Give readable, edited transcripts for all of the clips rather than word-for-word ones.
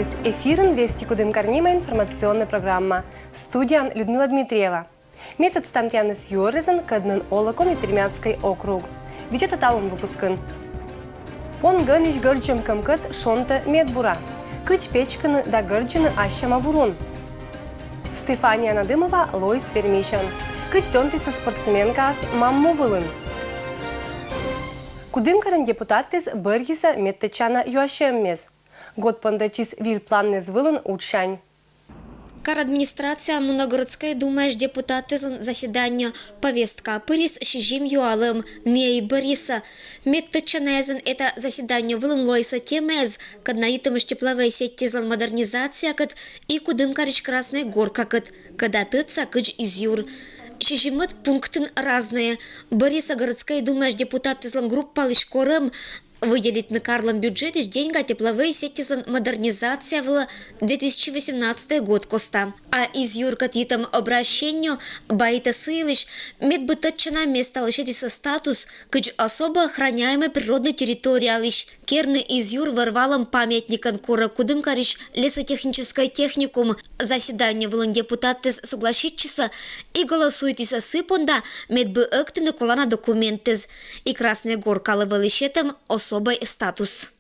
Привет! Эфирен Вести Кудымкарнима информационная программа. Студия Людмила Дмитриева. Метод стамтянес юризен каднын олакон и Пермянский округ. Вечет аталым выпускын. Пон гыниш гырчым кымкыт шонты медбура. Кыч печканы да гырчыны ащама вурун. Стефания Надымова Лойс Вермишан. Кыч донтиса спортсменкас мамму вылын. Кудымкарын депутаттыз быргиса меттечана юашеммез. Год пандачис вил планнез вылын учшань. Кар администрация Моногородской думы депутаты заседания повестка Пырис Шижим Юалым не и Бориса. Меттечанезен это заседание вылын Лойса темез, когда итымыш тепловой сети злан модернизация кат и Кудымкарыч Красная Горка кат, когда тыца кыч изюр. Шижимыт пунктын разные. Бориса городской думы депутаты злан группа лишкорым выделить на Карлом бюджете деньги тепловые сети за модернизация в 2018 год коста. А из юркат итам обращению байта сылыш медбыточна место лишитися статус кыч особо охраняемой природной территории алыш. Керны из юр ворвалом памятник анкора Кудымкарыч лесотехнической техникум. Заседание в депутаты согласитчиса и голосуйтися сыпонда медбы актыны колана документез. И Красная Горка лывалышетом особый статус.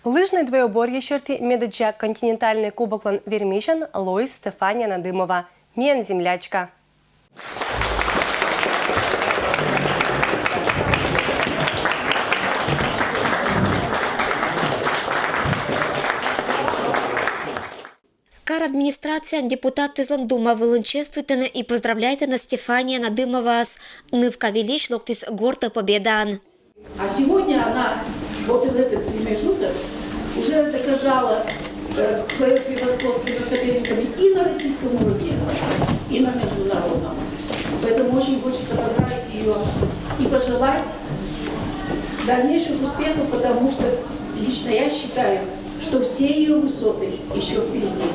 Лыжный двоеборье черты медыча континентальный кубоклан Вермишан Лойс Стефания Надымова. Мен землячка. Кар администрация депутаты Зландума вылынчествует и поздравляет на Стефания Надымова с нывка велич локтис горта победан. А сегодня она вот в этот промежуток уже доказала свое превосходство над соперниками и на российском уровне, и на международном. Поэтому очень хочется поздравить ее и пожелать дальнейших успехов, потому что лично я считаю, что все ее высоты еще впереди.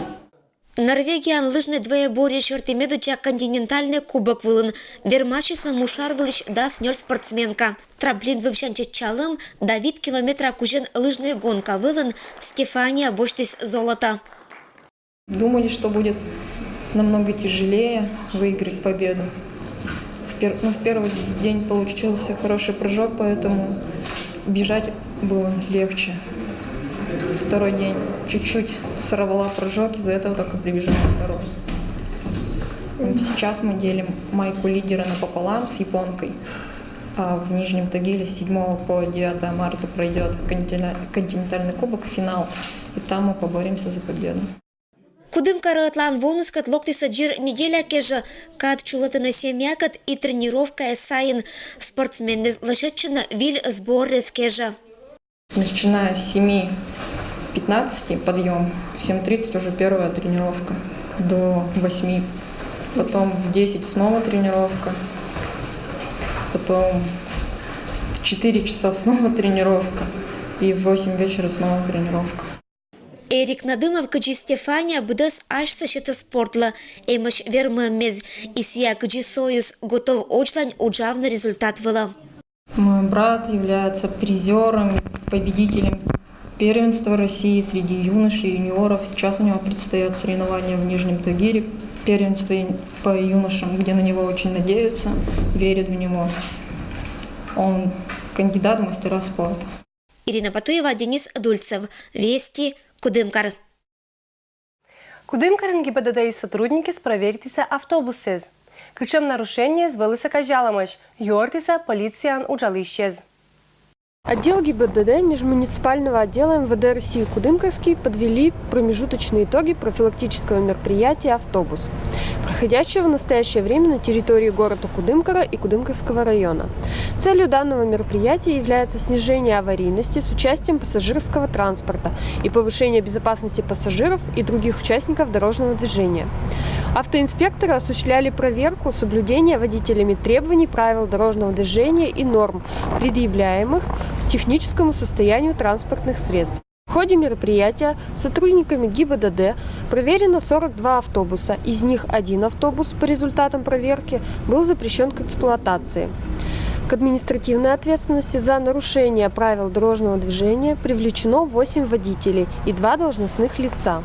Норвегия лыжный двоеборье черты медуча континентальный кубок вылын. Вермачиса мушар вылыш да снёль спортсменка. Трамплин вывщанче чалым, Давид километра кужен лыжная гонка вылын. Стефания боштис золото. Думали, что будет намного тяжелее выиграть победу. В первый день получился хороший прыжок, поэтому бежать было легче. Второй день чуть-чуть сорвала прыжок, из-за этого только прибежала второй. Сейчас мы делим майку лидера напополам с японкой. А в Нижнем Тагиле с 7 по 9 марта пройдет континентальный кубок, финал. И там мы поборемся за победу. Кудымкары атлан вонускат локтиса джир неделя кежа, кад чулатына семьякат и тренировка сайын спортсмены лошадчина виль сборы кежа. Начиная с 7:15 подъем, в 7:30 уже первая тренировка, до 8. Потом в 10 снова тренировка, потом в 4 часа снова тренировка и в 8 вечера снова тренировка. Эрик Надымов кыджи Стефания быдас аж сашета спортла, эмаш вермэмез, и сия кыджи союз готов очлань уджавный результат вела. Мой брат является призером, победителем первенства России среди юношей и юниоров. Сейчас у него предстоят соревнования в Нижнем Тагиле, первенство по юношам, где на него очень надеются, верят в него. Он кандидат в мастера спорта. Ирина Патуева, Денис Дульцев. Вести, Кудымкар. Кудымкарын ГИБДД и сотрудники спроверитися автобусы. Кычым нарушение звалися кажаламыш, юортиса полициян ужалищез. Отдел ГИБДД межмуниципального отдела МВД России Кудымкарский подвели промежуточные итоги профилактического мероприятия «Автобус», проходящего в настоящее время на территории города Кудымкара и Кудымкарского района. Целью данного мероприятия является снижение аварийности с участием пассажирского транспорта и повышение безопасности пассажиров и других участников дорожного движения. Автоинспекторы осуществляли проверку соблюдения водителями требований правил дорожного движения и норм, предъявляемых к техническому состоянию транспортных средств. В ходе мероприятия сотрудниками ГИБДД проверено 42 автобуса, из них один автобус по результатам проверки был запрещен к эксплуатации. К административной ответственности за нарушение правил дорожного движения привлечено 8 водителей и 2 должностных лица.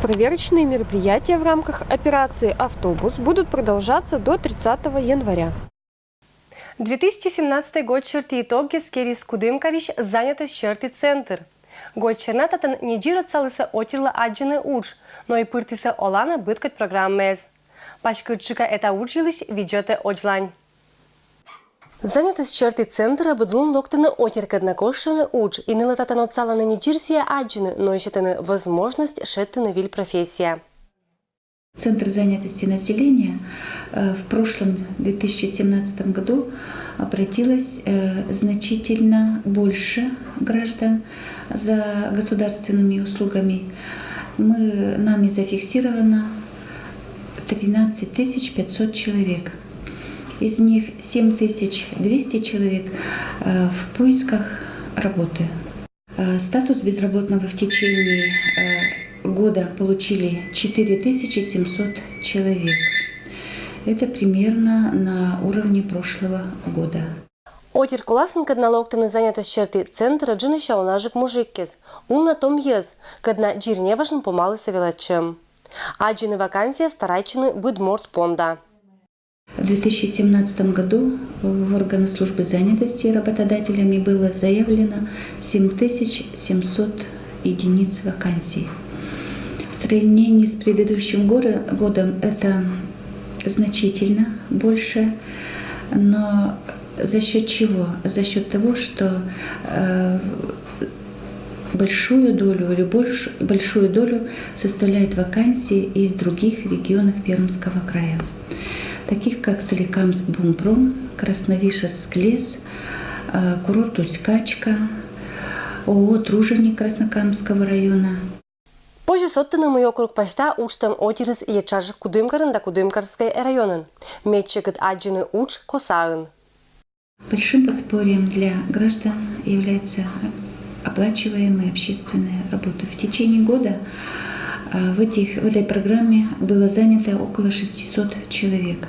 Проверочные мероприятия в рамках операции «Автобус» будут продолжаться до 30 января. 2017 год черти итоги скерис кудымкариш занятость черти центр. Год чернататан не джирот салыса отирла аджины уч, но и пыртиса олана быткать программез. Пашкырчика это училищ ведете оджлань. Занятость черти центра быдлун локтаны отиркадна кошаны уч и нылататан отсаланы не джирсия аджины, но еще возможность шеттаны виль профессия. Центр занятости населения в прошлом 2017 году обратилось значительно больше граждан за государственными услугами. Нами зафиксировано 13 500 человек. Из них 7200 человек в поисках работы. Статус безработного в течение года получили 4700 человек. Это примерно на уровне прошлого года. Отир коласын кадна локтаны занятость черти центра джинища унажик мужиккез. Уна том ез, кадна джирне важен помалы савелачем. Аджины вакансия старайчины быдморт понда. В 2017 году в органы службы занятости работодателями было заявлено 7700 единиц вакансий. В сравнении с предыдущим годом это значительно больше, но за счет чего? За счет того, что большую долю составляют вакансии из других регионов Пермского края, таких как Соликамск-Бумпром, Красновишерск лес, курорт Усть-Качка, ООО «Труженик» Краснокамского района. Позже соттаны мой округ почта учтам отирис и ячажик кудымкарын да кудымкарской районын. Метчикет аджины уч косаын. Большим подспорьем для граждан является оплачиваемая общественная работа. В течение года в этой программе было занято около 600 человек.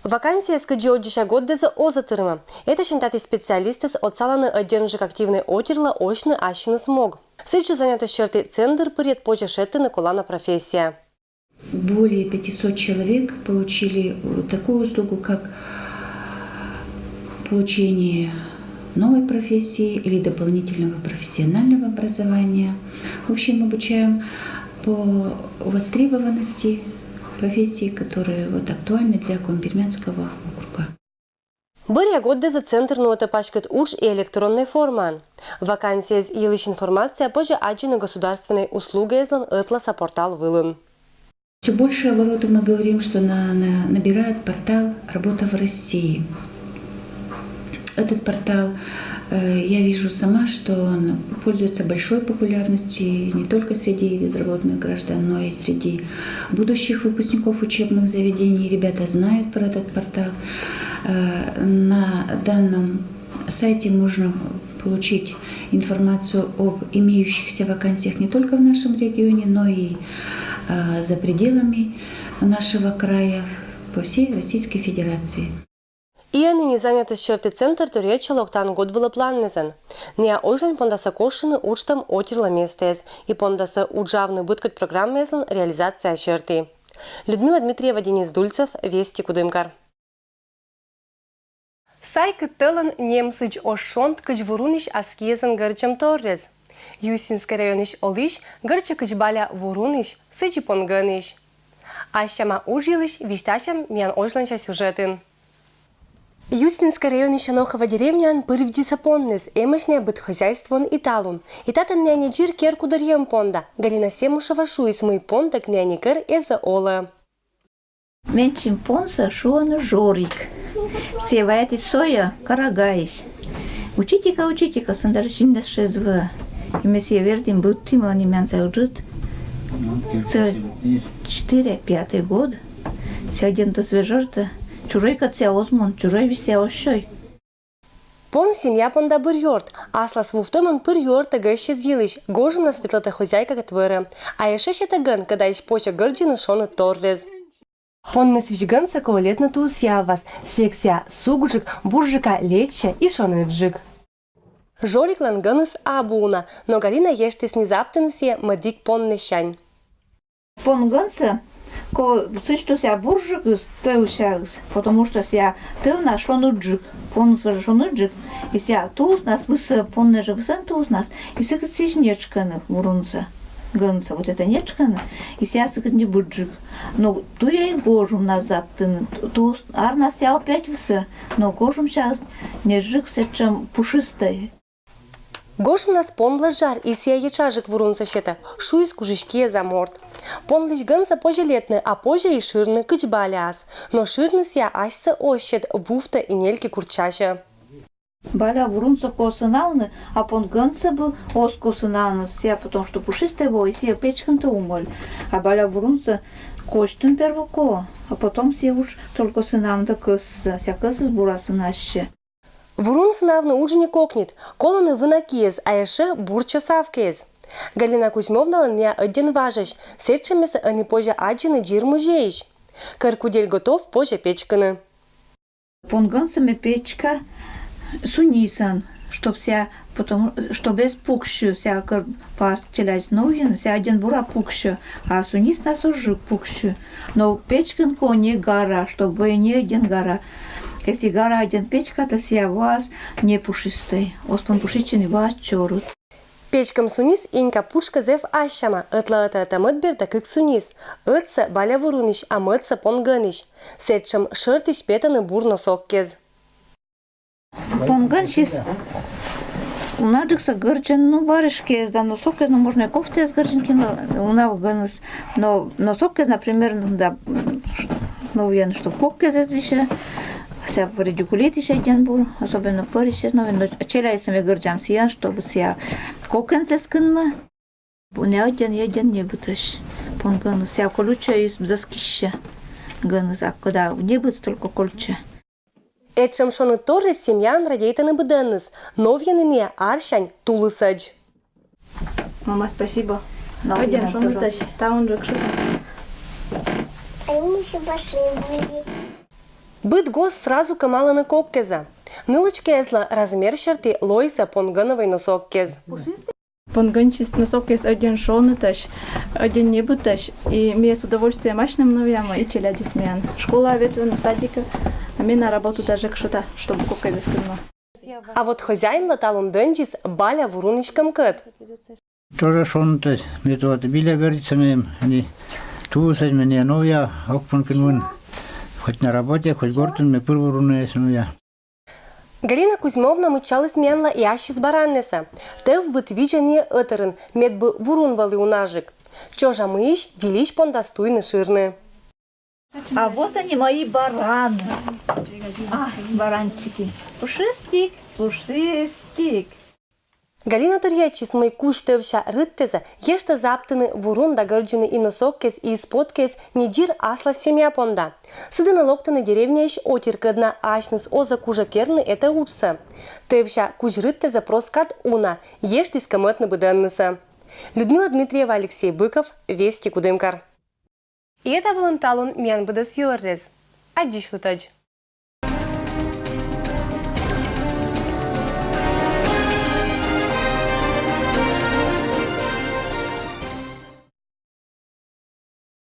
Вакансия с каджиодиша годда за озатырма. Это считают специалисты с отсаланы одержек активной отирла очны ащины смог. Сычу занятость черты центр перед почешетты на колана профессия. Более 500 человек получили такую услугу, как получение новой профессии или дополнительного профессионального образования. В общем, обучаем по востребованности профессии, которые актуальны для Куймпермянского округа. Бырья годда за центр нота пачкет уч и электронной форман. Вакансия из илыш информация позже аджины государственной услуги излан этласа портал вылын. Все больше оборотов мы говорим, что набирает портал «Работа в России». Этот портал, я вижу сама, что он пользуется большой популярностью не только среди безработных граждан, но и среди будущих выпускников учебных заведений. Ребята знают про этот портал. На данном сайте можно получить информацию об имеющихся вакансиях не только в нашем регионе, но и за пределами нашего края, по всей Российской Федерации. И они не заняты черты центр, то речь локтан год было планнезен. Не ожень пондаса кошины учтам отирла местез и пондаса уджавны быткать программезен реализация черты. Людмила Дмитриева, Денис Дульцев, Вести Кудымкар. Сайкы тылын немсыч ошонт кыч-вуруниш аскиезен гырчым торрез. Юсинский райониш олиш гырчы кыч-баля вуруниш сычи понгыниш. Ащама ужилыш виштачам мян ожланча сюжетын. Юсинский район Ищанохова деревня пырвдиса поннес, эмошня быт хозяйствон и талун. И татан няни джир кер кударьем понда. Галина Семушева шуис мой понда к няни кер эза ола. Менчим понса шуана жорик. Севает соя карагайс. Учитика, сандаршин да шезва. И месье вердим будтим, они мян заужит. 4-5 год. Сядем до свежарта. Чужой катся озмон, чужой вися ощой. Пон семья понда бырьорт, асла свуфтоман пырьорта гэще зилыш, гожим на светлата хозяйка катвера. А еще ще таган, когда ищ поча гырджина шоны торрез. Понны свичганса колетна туусявас, сексия сугжик, буржика леча и шонырджик. Жориклан гыныс абуна, но Галина ештес незаптынысия мадик понны щань. Понгонца, ко сычту ся буржигыс, теусягыс, потому что ся тевна шонуджик, понус шонуджик, и ся туус нас высы понны же высын туус нас, и сыкыт сич нечканы вурунца. Гонца, вот это нечканы, и ся сыкыт не буджик. Но ту я и гожум нас заптыны, ту ар нас ся опять высы, но гожум щас не жик сечем пушистой. Гошм нас понла жар и сия ячажик вурунца щета, шуис кужишкия за морд. Понлыш гынса пожелетны, а позже и ширны кычбаляс, но ширны сия ашса ощет вуфта и нельки курчаща. Баля вурунца косынауны, а пон гонца был ос косынауны, ся потому что пушистая бой, ся печкан-то умоль. А баля вурунца коштун первоко, а потом ся уж только сынауны кысса, ся кысса сбурасы наще. Вурун сынавны ужине кокнет, колоны вынакез, а еше бурчо савкез. Галина Кузьмовна не один важащ, сетчемеса они позже аджины джир мужеищ. Каркудель готов позже печканы. Пон гонцами печка сунисан, чтоб ся, потому что без пукщу, ся кар пас челять новин, ся один бура пукщу, а сунис нас уже пукщу. Но печкан не гора, чтобы не один гора. Если гора один печка, то ся вас не пушистой. Оспан пушичный вас чорут. Печкам сунис инка пушка зев ашама, ытла это мытберда кык сунис. Ытса баля вуруниш, а мытса пон гыниш. Сетчем шыртыш петаны бур носок кез. Понган шис унаджикса гырчен, ну барыш кез, да носок кез, ну можно и кофты с гырченки, но гыныс. Но носок кез, например, да, ну я что кок кез извеща. Вся редикулит еще один был, особенно порищ, но челяй сами горджам сиян, чтобы ся кокенце скынма. Не один не бутыш. Понган ся колюча из заскища. Ганы за когда не будет только колюча. Этчем шоны тоже семьян радейтаны быденныс, новьяны не арщань тулысадж. Мама, спасибо. Пойдем, что мы тащим? Там же кши. Они еще пошли были. Быт гос сразу камала на коккеза. Нылыч кезла размер черты лойса понгановой носок кез. Понганчис носок есть один шоны тащ, один не бутащ. И мне с удовольствием мощным новьяма и челяди смеян. Школа ветвена садика, а мне на работу даже кшита, чтобы кокка без кынма. А вот хозяин латалун денджис баля вуруничкам кыт. Тоже шоны тащ, мне то от биля горится мне, они тусать мне новья, окпан кынмын. Хоть на работе, хоть гортен, мы пырвуруны я. Галина Кузьмовна мычалась менла и ащис бараннеса. Тев быт виджание ытерын, мед бы вурунвалы унажик. Чожа мыищ, велищ пондастуйны ширны. А вот они мои бараны. Баранчики. Пушистик. Галина Турьячис мой куш тевша рыттеза, ешта заптыны вурун да гырджины и носок кез и испод кез не джир асла семья понда. Сыдына локтаны деревня ищ отиркадна ашныс оза кужа керны это учса. Тевша куш рыттеза проскат уна, ештис камытны быденныса. Людмила Дмитриева, Алексей Быков, Вести Кудымкар. И это волонталун мян быдас юррез. Аджиш лутадж.